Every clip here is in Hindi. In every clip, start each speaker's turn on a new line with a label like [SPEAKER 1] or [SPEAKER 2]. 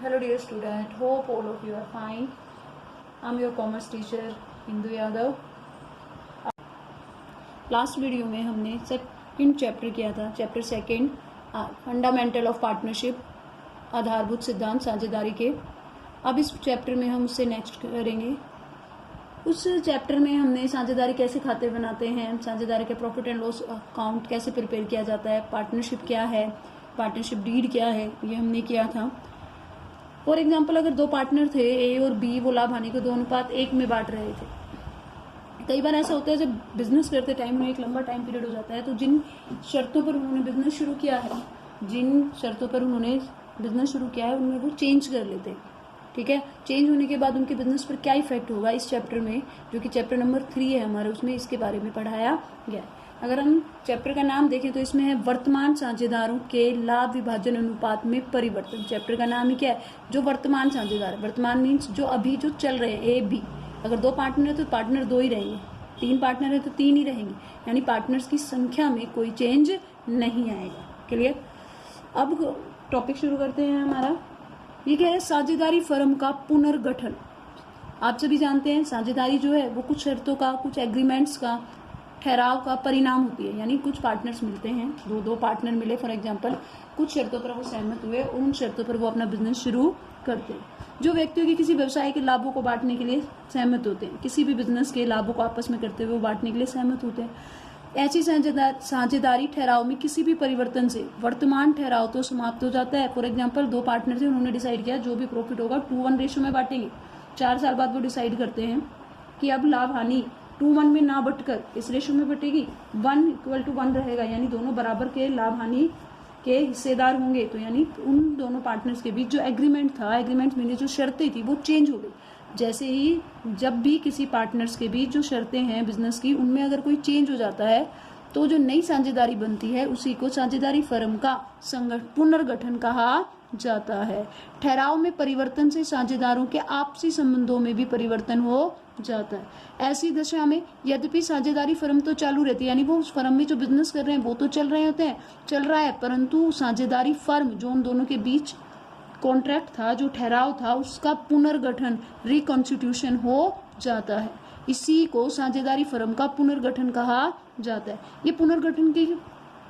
[SPEAKER 1] Hello dear student, hope all of you are fine. I'm your commerce teacher Indu Yadav. Last video में हमने सेकंड चैप्टर किया था, chapter second fundamental of partnership, आधारभूत सिद्धांत साझेदारी के. अब इस चैप्टर में हम उससे नेक्स्ट करेंगे. उस चैप्टर में हमने साझेदारी कैसे खाते बनाते हैं, साझेदारी के प्रॉफिट एंड लॉस अकाउंट कैसे प्रिपेयर किया जाता है, पार्टनरशिप क्या है, पार्टनरशिप डीड क्या है, ये हमने किया था. फॉर एग्जाम्पल अगर दो पार्टनर थे ए और बी, वो लाभ हानि को 2:1 में बांट रहे थे. कई बार ऐसा होता है जब बिजनेस करते टाइम में एक लंबा टाइम पीरियड हो जाता है, तो जिन शर्तों पर उन्होंने बिजनेस शुरू किया है उनमें वो चेंज कर लेते हैं. ठीक है, चेंज होने के बाद उनके बिजनेस पर क्या इफेक्ट होगा, इस चैप्टर में जो कि चैप्टर नंबर 3 है हमारे, उसमें इसके बारे में पढ़ाया गया है. अगर हम चैप्टर का नाम देखें तो इसमें है वर्तमान साझेदारों के लाभ विभाजन अनुपात में परिवर्तन. चैप्टर का नाम ही क्या है, जो वर्तमान साझेदार. वर्तमान मीन्स जो अभी जो चल रहे हैं, ए बी. अगर 2 पार्टनर है तो पार्टनर 2 ही रहेंगे, 3 पार्टनर है तो 3 ही रहेंगे, यानी पार्टनर्स की संख्या में कोई चेंज नहीं आएगा. क्लियर. अब टॉपिक शुरू करते हैं हमारा. ये क्या है, साझेदारी फर्म का पुनर्गठन. आप सभी जानते हैं साझेदारी जो है वो कुछ शर्तों का, कुछ एग्रीमेंट्स का ठहराव का परिणाम होती है. यानी कुछ पार्टनर्स मिलते हैं, दो पार्टनर मिले फॉर एग्जांपल, कुछ शर्तों पर वो सहमत हुए, उन शर्तों पर वो अपना बिजनेस शुरू करते हैं. जो व्यक्तियों के किसी व्यवसाय के लाभों को बांटने के लिए सहमत होते हैं, किसी भी बिजनेस के लाभों को आपस में करते हुए वो बांटने के लिए सहमत होते हैं. ऐसी साझेदारी ठहराव में किसी भी परिवर्तन से वर्तमान ठहराव तो समाप्त हो जाता है. फॉर एग्जाम्पल 2 पार्टनर थे, उन्होंने डिसाइड किया जो भी प्रॉफिट होगा 2:1 रेशियो में बांटेंगे. 4 साल बाद वो डिसाइड करते हैं कि अब लाभ हानि 2:1 में ना बटकर इस रेशियो में बटेगी, 1:1 रहेगा, यानी दोनों बराबर के लाभ हानि के हिस्सेदार होंगे. तो यानी उन दोनों पार्टनर्स के बीच जो एग्रीमेंट था, एग्रीमेंट में जो शर्तें थी वो चेंज हो गई. जैसे ही जब भी किसी पार्टनर्स के बीच जो शर्तें हैं बिजनेस की, उनमें अगर कोई चेंज हो जाता है तो जो नई साझेदारी बनती है उसी को साझेदारी फर्म का पुनर्गठन कहा जाता है. ठहराव में परिवर्तन से साझेदारों के आपसी संबंधों में भी परिवर्तन हो जाता है. ऐसी दशा में यद्यपि साझेदारी फर्म तो चालू रहती है, यानी वो उस फर्म में जो बिजनेस कर रहे हैं वो तो चल रहा है, परंतु साझेदारी फर्म जो उन दोनों के बीच कॉन्ट्रैक्ट था, जो ठहराव था, उसका पुनर्गठन, रिकॉन्स्टिट्यूशन हो जाता है. इसी को साझेदारी फर्म का पुनर्गठन कहा जाता है. ये पुनर्गठन की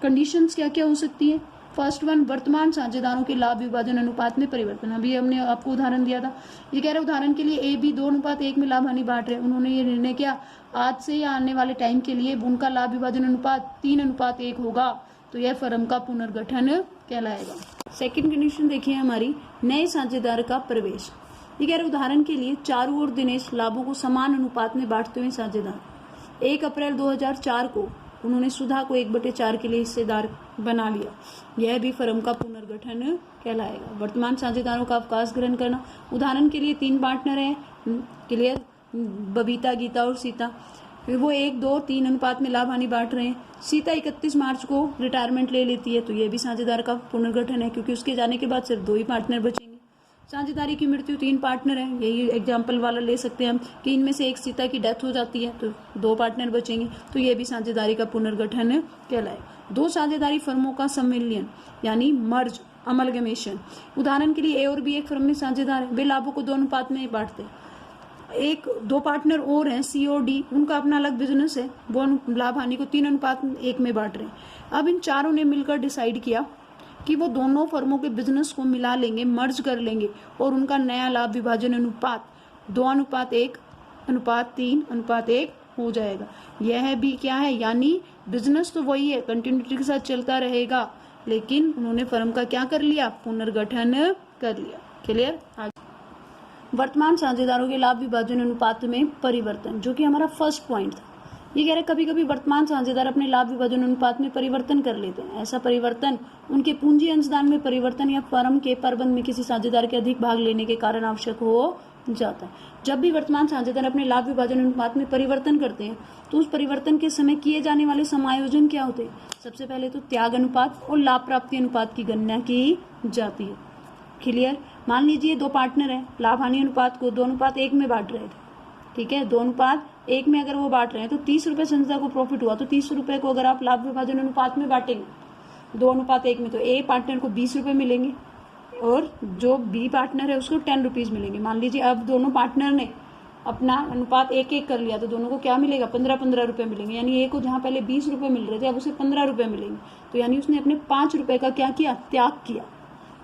[SPEAKER 1] कंडीशंस क्या क्या हो सकती है. फर्स्ट वन, वर्तमान साझेदारों के लाभ विभाजन अनुपात में परिवर्तन. अभी हमने आपको उदाहरण दिया था. ये कह रहे उदाहरण के लिए ए बी 2:1 में लाभ हानि बांट रहे. उन्होंने ये निर्णय किया आज से या आने वाले टाइम के लिए उनका लाभ विभाजन अनुपात 3:1 होगा, तो यह फर्म का पुनर्गठन कहलाएगा. सेकंड कंडीशन देखिए हमारी, नए साझेदार का प्रवेश. ये कह रहे उदाहरण के लिए चारू और दिनेश लाभों को समान अनुपात में बांटते हुए साझेदार. 1 अप्रैल 2004 को उन्होंने सुधा को 1/4 के लिए हिस्सेदार बना लिया. यह भी फर्म का पुनर्गठन कहलाएगा. वर्तमान साझेदारों का अवकाश ग्रहण करना. उदाहरण के लिए 3 पार्टनर हैं, क्लियर, बबीता, गीता और सीता. वो 1, 2, 3 अनुपात में लाभ हानि बांट रहे हैं. सीता 31 मार्च को रिटायरमेंट ले लेती है, तो यह भी साझेदार का पुनर्गठन है, क्योंकि उसके जाने के बाद सिर्फ 2 ही पार्टनर बचेंगे. साझेदारी की मृत्यु 3 पार्टनर हैं. यही एग्जाम्पल वाला ले सकते हैं हम कि इनमें से एक सीता की डेथ हो जाती है तो 2 पार्टनर बचेंगे, तो ये भी साझेदारी का पुनर्गठन कहलाए. 2 साझेदारी फर्मों का सम्मिलन यानी मर्ज, अमलगमेशन. उदाहरण के लिए ए और बी एक फर्म में साझेदार है, वे लाभों को 2 अनुपात में बांटते हैं. 2 पार्टनर और हैं सी और डी, उनका अपना अलग बिजनेस है, वो लाभ हानि को 3:1 में बांट रहे हैं. अब इन चारों ने मिलकर डिसाइड किया कि वो दोनों फर्मों के बिजनेस को मिला लेंगे, मर्ज कर लेंगे, और उनका नया लाभ विभाजन अनुपात 2:1:3:1 हो जाएगा. यह भी क्या है, यानी बिजनेस तो वही है, कंटिन्यूटी के साथ चलता रहेगा, लेकिन उन्होंने फर्म का क्या कर लिया, पुनर्गठन कर लिया. क्लियर. वर्तमान साझेदारों के लाभ विभाजन अनुपात में परिवर्तन, जो कि हमारा फर्स्ट पॉइंट था. ये कह रहे कभी कभी वर्तमान साझेदार अपने लाभ विभाजन अनुपात में परिवर्तन कर लेते हैं. ऐसा परिवर्तन उनके पूंजी अंशदान में परिवर्तन या फर्म के प्रबंधन में किसी साझेदार के अधिक भाग लेने के कारण आवश्यक हो जाता है. जब भी वर्तमान साझेदार अपने लाभ विभाजन अनुपात में परिवर्तन करते हैं तो उस परिवर्तन के समय किए जाने वाले समायोजन क्या होते हैं. सबसे पहले तो त्याग अनुपात और लाभ प्राप्ति अनुपात की गणना की जाती है. क्लियर. मान लीजिए 2 पार्टनर हैं, लाभ हानि अनुपात को 2:1 में बांट रहे थे. ठीक है, 2:1 में अगर वो बांट रहे हैं तो 30 रुपए संस्था को प्रॉफिट हुआ, तो 30 रुपए को अगर आप लाभ विभाजन अनुपात में बांटेंगे 2:1 में, तो ए पार्टनर को 20 रुपए मिलेंगे, और जो बी पार्टनर है उसको 10 रुपीज मिलेंगे। मान लीजिए अब दोनों पार्टनर ने अपना अनुपात 1-1 कर लिया तो दोनों को क्या मिलेगा, 15-15 रुपए मिलेंगे। यानी ए को जहाँ पहले 20 रुपए मिल रहे थे अब उसे 15 रुपए मिलेंगे। तो यानी उसने अपने 5 रुपए का क्या किया, त्याग किया।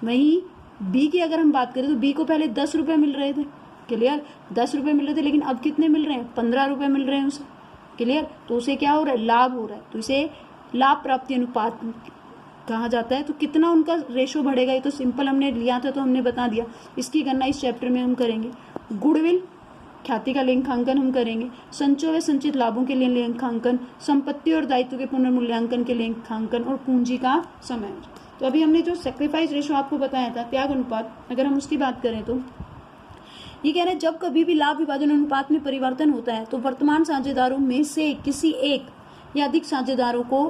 [SPEAKER 1] वहीं बी की अगर हम बात करें तो बी को पहले 10 रुपए मिल रहे थे, क्लियर, 10 रुपए मिल रहे थे, लेकिन अब कितने मिल रहे हैं, 15 रुपए मिल रहे हैं उसे, क्लियर। तो उसे क्या हो रहा है, लाभ हो रहा है। तो इसे लाभ प्राप्ति अनुपात कहा जाता है। तो कितना उनका रेशो बढ़ेगा ये तो सिंपल हमने लिया था तो हमने बता दिया। इसकी गणना इस चैप्टर में हम करेंगे। गुडविल ख्याति का लेखांकन हम करेंगे, संचय व संचित लाभों के लिए लेखांकन, संपत्ति और दायित्व के पुनर्मूल्यांकन के लेखांकन और पूंजी का समय। तो अभी हमने जो सैक्रिफाइस रेशो आपको बताया था, त्याग अनुपात, अगर हम उसकी बात करें तो ये कह रहे हैं जब कभी भी लाभ विभाजन अनुपात में परिवर्तन होता है तो वर्तमान साझेदारों में से किसी एक या अधिक साझेदारों को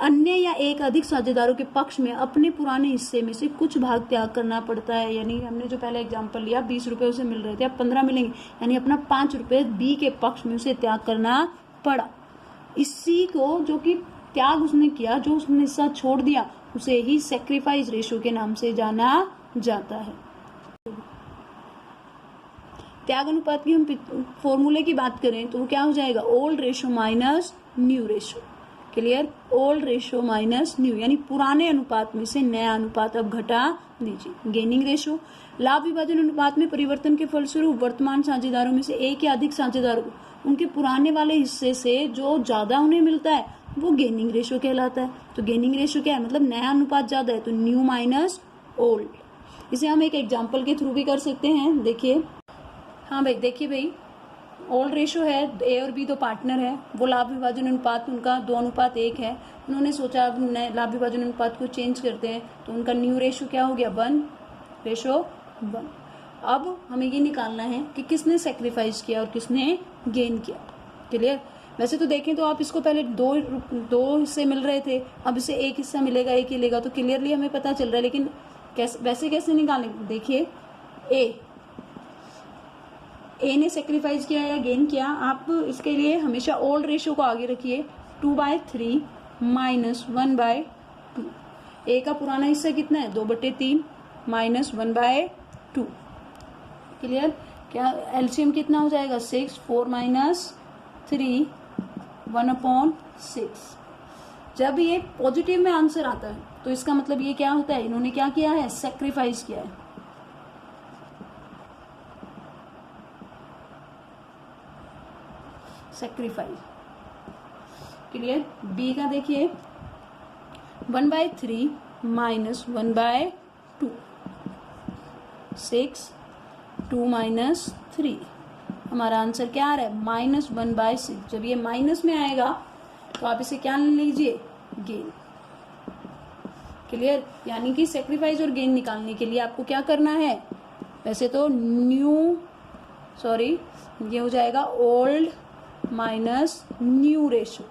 [SPEAKER 1] अन्य या एक अधिक साझेदारों के पक्ष में अपने पुराने हिस्से में से कुछ भाग त्याग करना पड़ता है। यानी हमने जो पहले एग्जांपल लिया 20 रुपए उसे मिल रहे थे, अब 15 मिलेंगे, यानी अपना 5 रुपए बी के पक्ष में उसे त्याग करना पड़ा। इसी को जो कि त्याग उसने किया, जो उसने हिस्सा छोड़ दिया, उसे ही सैक्रिफाइस रेशो के नाम से जाना जाता है। त्याग अनुपात की हम फॉर्मूले की बात करें तो वो क्या हो जाएगा, old ratio minus new ratio, clear, old ratio minus new, यानी पुराने अनुपात में से नया अनुपात अब घटा दीजिए। गेनिंग रेशो, लाभ विभाजन अनुपात में परिवर्तन के फलस्वरूप वर्तमान साझेदारों में से एक या अधिक साझेदारों को उनके पुराने वाले हिस्से से जो ज्यादा उन्हें मिलता है वो गेनिंग रेशो कहलाता है। तो गेनिंग रेशो क्या है, मतलब नया अनुपात ज्यादा है, तो न्यू माइनस ओल्ड। इसे हम एक एग्जाम्पल के थ्रू भी कर सकते हैं। देखिए, हाँ भाई, देखिए भाई, ओल्ड रेशो है, ए और बी दो पार्टनर है, वो लाभ विभाजन अनुपात उनका 2:1 है। उन्होंने सोचा अब लाभ विभाजन अनुपात को चेंज करते हैं तो उनका न्यू रेशो क्या हो गया, 1:1। अब हमें ये निकालना है कि किसने सेक्रीफाइस किया और किसने गेन किया, क्लियर। वैसे तो देखें तो आप इसको पहले दो हिस्से मिल रहे थे, अब इसे एक हिस्सा मिलेगा, एक ही लेगा, तो क्लियरली हमें पता चल रहा है। लेकिन वैसे कैसे निकालेंगे, देखिए ए ने सेक्रीफाइस किया या गेन किया, आप इसके लिए हमेशा ओल्ड रेशो को आगे रखिए, 2/3 माइनस 1/2। ए का पुराना हिस्सा कितना है, 2/3 माइनस 1/2, क्लियर। क्या एलसीएम कितना हो जाएगा, 6, 4 माइनस 3, 1/6। जब ये पॉजिटिव में आंसर आता है तो इसका मतलब ये क्या होता है, इन्होंने क्या किया है, सेक्रीफाइस किया है। Sacrifice, clear. बी का देखिए 1/3 माइनस 1/2, 6, 2 माइनस 3, हमारा आंसर क्या आ रहा है, -1/6। जब ये माइनस में आएगा तो आप इसे क्या लीजिए, गेन, क्लियर। यानी कि सेक्रीफाइस और गेन निकालने के लिए आपको क्या करना है, वैसे तो ये हो जाएगा old minus new ratio,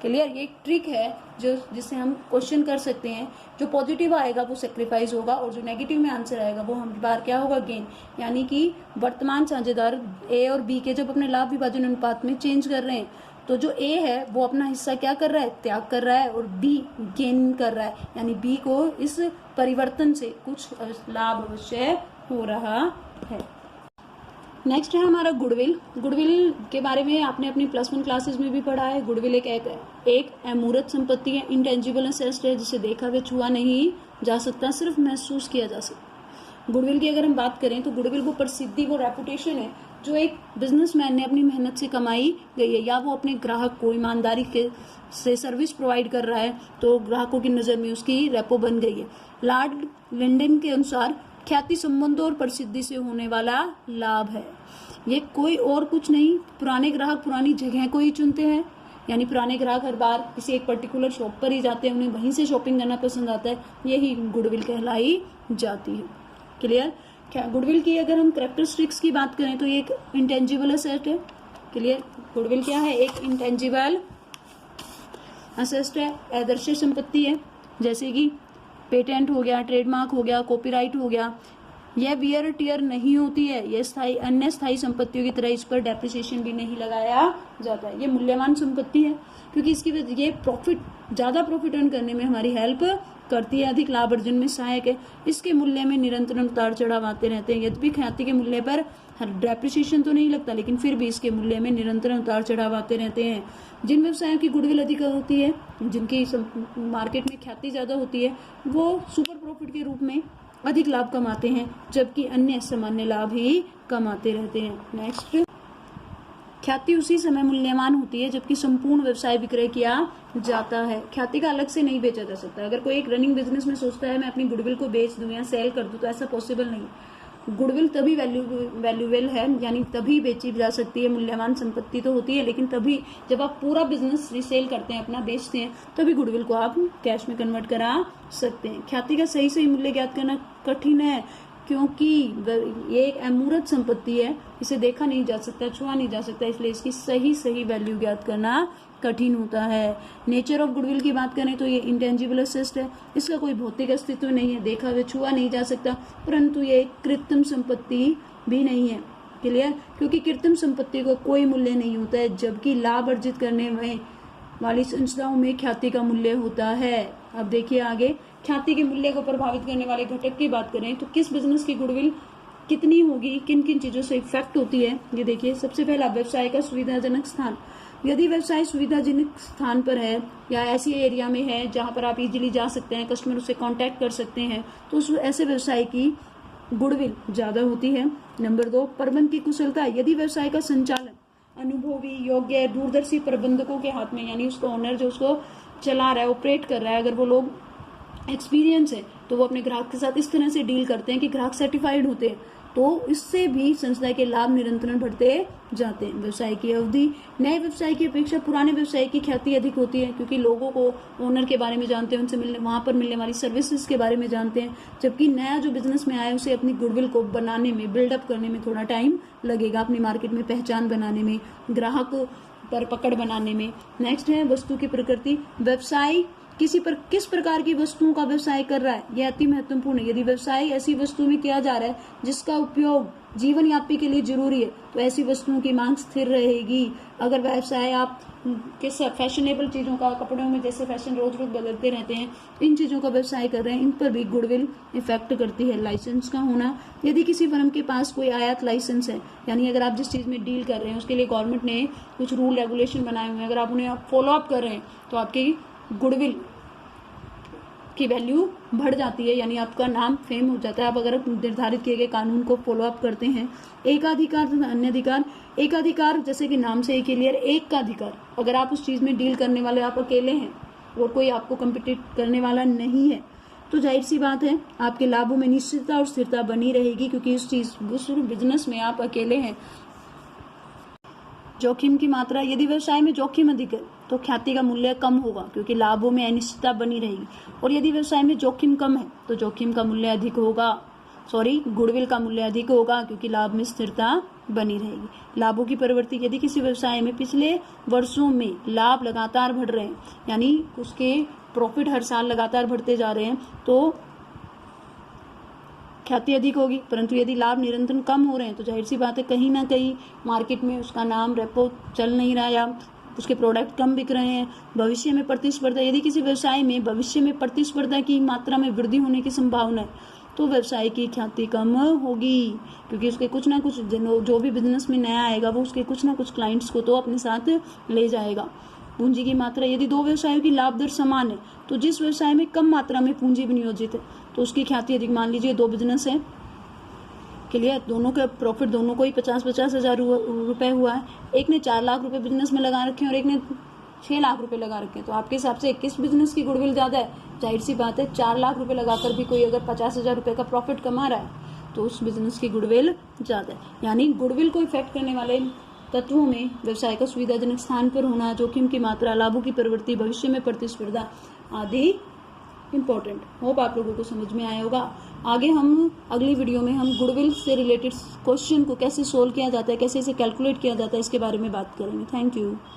[SPEAKER 1] clear. ये एक ट्रिक है जिससे हम क्वेश्चन कर सकते हैं। जो पॉजिटिव आएगा वो सेक्रीफाइस होगा और जो नेगेटिव में आंसर आएगा वो हम बार क्या होगा, गेन। यानी कि वर्तमान साझेदार ए और बी के जब अपने लाभ विभाजन अनुपात में चेंज कर रहे हैं तो जो ए है वो अपना हिस्सा क्या कर रहा है, त्याग कर रहा है, और बी गेन कर रहा है, यानी बी को इस परिवर्तन से कुछ लाभ अवश्य हो रहा है। नेक्स्ट है हमारा गुडविल। गुडविल के बारे में आपने अपनी +1 क्लासेस में भी पढ़ा है। गुडविल एक अमूर्त संपत्ति है, इंटेंजिबल एसेट है, जिसे देखा व छुआ नहीं जा सकता, सिर्फ महसूस किया जा सकता। गुडविल की अगर हम बात करें तो गुडविल वो प्रसिद्धि, वो रेपुटेशन है जो एक बिजनेसमैन ने अपनी मेहनत से कमाई गई है, या वो अपने ग्राहक को ईमानदारी से सर्विस प्रोवाइड कर रहा है तो ग्राहकों की नज़र में उसकी रेपो बन गई है। लॉर्ड लिंडन के अनुसार ख्याति, संबंधों और प्रसिद्धि से होने वाला लाभ है। ये कोई और कुछ नहीं, पुराने ग्राहक पुरानी जगह को ही चुनते हैं, यानी पुराने ग्राहक हर बार किसी एक पर्टिकुलर शॉप पर ही जाते हैं, उन्हें वहीं से शॉपिंग करना पसंद आता है, यही गुडविल कहलाई जाती है, क्लियर। क्या गुडविल की अगर हम कैरेक्टरिस्टिक्स की बात करें तो ये एक इंटेंजिबल एसेट है, क्लियर। गुडविल क्या है, एक इंटेंजिबल एसेट है, आदर्श संपत्ति है, जैसे कि पेटेंट हो गया, ट्रेडमार्क हो गया, कॉपीराइट हो गया। यह वियर टियर नहीं होती है, यह अन्य स्थायी संपत्तियों की तरह इस पर डेप्रिसिएशन भी नहीं लगाया जाता है। ये मूल्यवान संपत्ति है क्योंकि इसकी ये प्रॉफिट ज़्यादा प्रॉफिट अर्न करने में हमारी हेल्प करती है, अधिक लाभ अर्जन में सहायक है। इसके मूल्य में निरंतर उतार चढ़ाव आते रहते हैं। यद्यपि ख्याति के मूल्य पर डेप्रिसिएशन तो नहीं लगता, लेकिन फिर भी इसके मूल्य में निरंतर उतार चढ़ाव आते रहते हैं। जिन व्यवसायों की गुडविल अधिक होती है, जिनकी मार्केट में ख्याति ज़्यादा होती है, वो सुपर प्रॉफिट के रूप में अधिक लाभ कमाते हैं, जबकि अन्य सामान्य लाभ ही कमाते रहते हैं। नेक्स्ट, ख्याति उसी समय मूल्यवान होती है जबकि संपूर्ण व्यवसाय विक्रय किया जाता है। ख्याति का अलग से नहीं बेचा जा सकता। अगर कोई एक रनिंग बिजनेस में सोचता है मैं अपनी गुडविल को बेच दूं या सेल कर दूं, तो ऐसा पॉसिबल नहीं। गुडविल तभी वैल्यूएबल है, यानी तभी बेची जा सकती है, मूल्यवान संपत्ति तो होती है, लेकिन तभी जब आप पूरा बिजनेस रीसेल करते हैं, अपना बेचते हैं, तभी गुडविल को आप कैश में कन्वर्ट करा सकते हैं। ख्याति का सही मूल्य ज्ञात करना कठिन है, क्योंकि ये एक अमूर्त संपत्ति है, इसे देखा नहीं जा सकता, छुआ नहीं जा सकता, इसलिए इसकी सही वैल्यू ज्ञात करना कठिन होता है। नेचर ऑफ गुडविल की बात करें तो ये इंटेंजिबल असेस्ट है, इसका कोई भौतिक अस्तित्व नहीं है, देखा हुआ छुआ नहीं जा सकता, परंतु ये एक कृत्रिम संपत्ति भी नहीं है। क्लियर? क्योंकि कृत्रिम संपत्ति को कोई मूल्य नहीं होता है, जबकि लाभ अर्जित करने वाली संस्थाओं में ख्याति का मूल्य होता है। अब देखिए आगे, ख्याति के मूल्य को प्रभावित करने वाले घटक की बात करें तो किस बिजनेस की गुडविल कितनी होगी, किन किन चीजों से इफेक्ट होती है, ये देखिए। सबसे पहला, व्यवसाय का सुविधाजनक स्थान। यदि व्यवसाय सुविधाजनक स्थान पर है या ऐसी एरिया में है जहां पर आप इजीली जा सकते हैं, कस्टमर से कांटेक्ट कर सकते हैं, तो उस ऐसे व्यवसाय की गुडविल ज्यादा होती है। नंबर 2, प्रबंध की कुशलता। यदि व्यवसाय का संचालन अनुभवी, योग्य, दूरदर्शी प्रबंधकों के हाथ में, यानी उसका ओनर जो उसको चला रहा है, ऑपरेट कर रहा है, अगर वो लोग एक्सपीरियंस है, तो वो अपने ग्राहक के साथ इस तरह से डील करते हैं कि ग्राहक सर्टिफाइड होते हैं, तो इससे भी संस्था के लाभ निरंतर बढ़ते जाते हैं। व्यवसाय की अवधि। नए व्यवसाय की अपेक्षा पुराने व्यवसाय की ख्याति अधिक होती है, क्योंकि लोगों को ओनर के बारे में जानते हैं, उनसे मिलने, वहां पर मिलने वाली सर्विसेज के बारे में जानते हैं, जबकि नया जो बिजनेस में आया उसे अपनी गुडविल को बनाने में, बिल्डअप करने में थोड़ा टाइम लगेगा, अपनी मार्केट में पहचान बनाने में, ग्राहक पर पकड़ बनाने में। नेक्स्ट है वस्तु की प्रकृति। व्यवसाय किस प्रकार की वस्तुओं का व्यवसाय कर रहा है, यह अति महत्वपूर्ण है। यदि व्यवसाय ऐसी वस्तु में किया जा रहा है जिसका उपयोग जीवन यापन के लिए जरूरी है, तो ऐसी वस्तुओं की मांग स्थिर रहेगी। अगर व्यवसाय आप किस फैशनेबल चीजों का, कपड़ों में जैसे फैशन रोज रोज बदलते रहते हैं, इन चीजों का व्यवसाय कर रहे हैं, इन पर भी गुडविल इफेक्ट करती है। लाइसेंस का होना। यदि किसी फर्म के पास कोई आयात लाइसेंस है, यानी अगर आप जिस चीज में डील कर रहे हैं उसके लिए गवर्नमेंट ने कुछ रूल रेगुलेशन बनाए हुए हैं, अगर आप उन्हें फॉलो अप कर रहे हैं, तो आपकी गुडविल की वैल्यू बढ़ जाती है, यानी आपका नाम फेम हो जाता है, आप अगर निर्धारित किए गए कानून को फॉलो अप करते हैं। एकाधिकार तथा अन्य अधिकार। एकाधिकार जैसे कि नाम से ही क्लियर, एक का अधिकार। अगर आप उस चीज में डील करने वाले आप अकेले हैं और कोई आपको कम्पिटिट करने वाला नहीं है, तो जाहिर सी बात है आपके लाभों में निश्चितता और स्थिरता बनी रहेगी, क्योंकि उस बिजनेस में आप अकेले हैं। जोखिम की मात्रा। यदि व्यवसाय में जोखिम अधिक है तो ख्याति का मूल्य कम होगा, क्योंकि लाभों में अनिश्चितता बनी रहेगी। और यदि व्यवसाय में जोखिम कम है तो जोखिम का मूल्य अधिक होगा, गुडविल का मूल्य अधिक होगा, क्योंकि लाभ में स्थिरता बनी रहेगी। लाभों की प्रवृत्ति। यदि किसी व्यवसाय में पिछले वर्षों में लाभ लगातार बढ़ रहे हैं, यानी उसके प्रॉफिट हर साल लगातार बढ़ते जा रहे हैं, तो ख्याति अधिक होगी। परंतु यदि लाभ निरंतर कम हो रहे हैं तो जाहिर सी बात है कहीं ना कहीं मार्केट में उसका नाम रेपो चल नहीं रहा, या उसके प्रोडक्ट कम बिक रहे हैं। भविष्य में प्रतिस्पर्धा। यदि किसी व्यवसाय में भविष्य में प्रतिस्पर्धा की मात्रा में वृद्धि होने की संभावना है, तो व्यवसाय की ख्याति कम होगी, क्योंकि उसके कुछ ना कुछ जो भी बिजनेस में नया आएगा वो उसके कुछ ना कुछ क्लाइंट्स को तो अपने साथ ले जाएगा। पूंजी की मात्रा। यदि दो व्यवसायों की लाभ दर समान है, तो जिस व्यवसाय में कम मात्रा में पूंजी विनियोजित है तो उसकी ख्याति अधिक। मान लीजिए दो बिजनेस है, क्लियर, दोनों का प्रॉफिट दोनों को ही 50-50 हजार रुपए हुआ है। एक ने 4 लाख रुपए बिजनेस में लगा रखे हैं और एक ने 6 लाख रुपए लगा रखे हैं, तो आपके हिसाब से किस बिजनेस की गुडविल ज्यादा है? जाहिर सी बात है 4 लाख रुपए लगाकर भी कोई अगर 50,000 रुपए का प्रॉफिट कमा रहा है तो उस बिजनेस की गुडविल ज्यादा है। यानी गुडविल को इफेक्ट करने वाले तत्वों में व्यवसाय का सुविधाजनक स्थान पर होना, जोखिम की मात्रा, लाभों की प्रवृत्ति, भविष्य में प्रतिस्पर्धा आदि इम्पोर्टेंट। होप आप लोगों को समझ में आया होगा। आगे हम अगली वीडियो में हम गुडविल से रिलेटेड क्वेश्चन को कैसे सोल्व किया जाता है, कैसे इसे कैलकुलेट किया जाता है, इसके बारे में बात करेंगे। Thank you.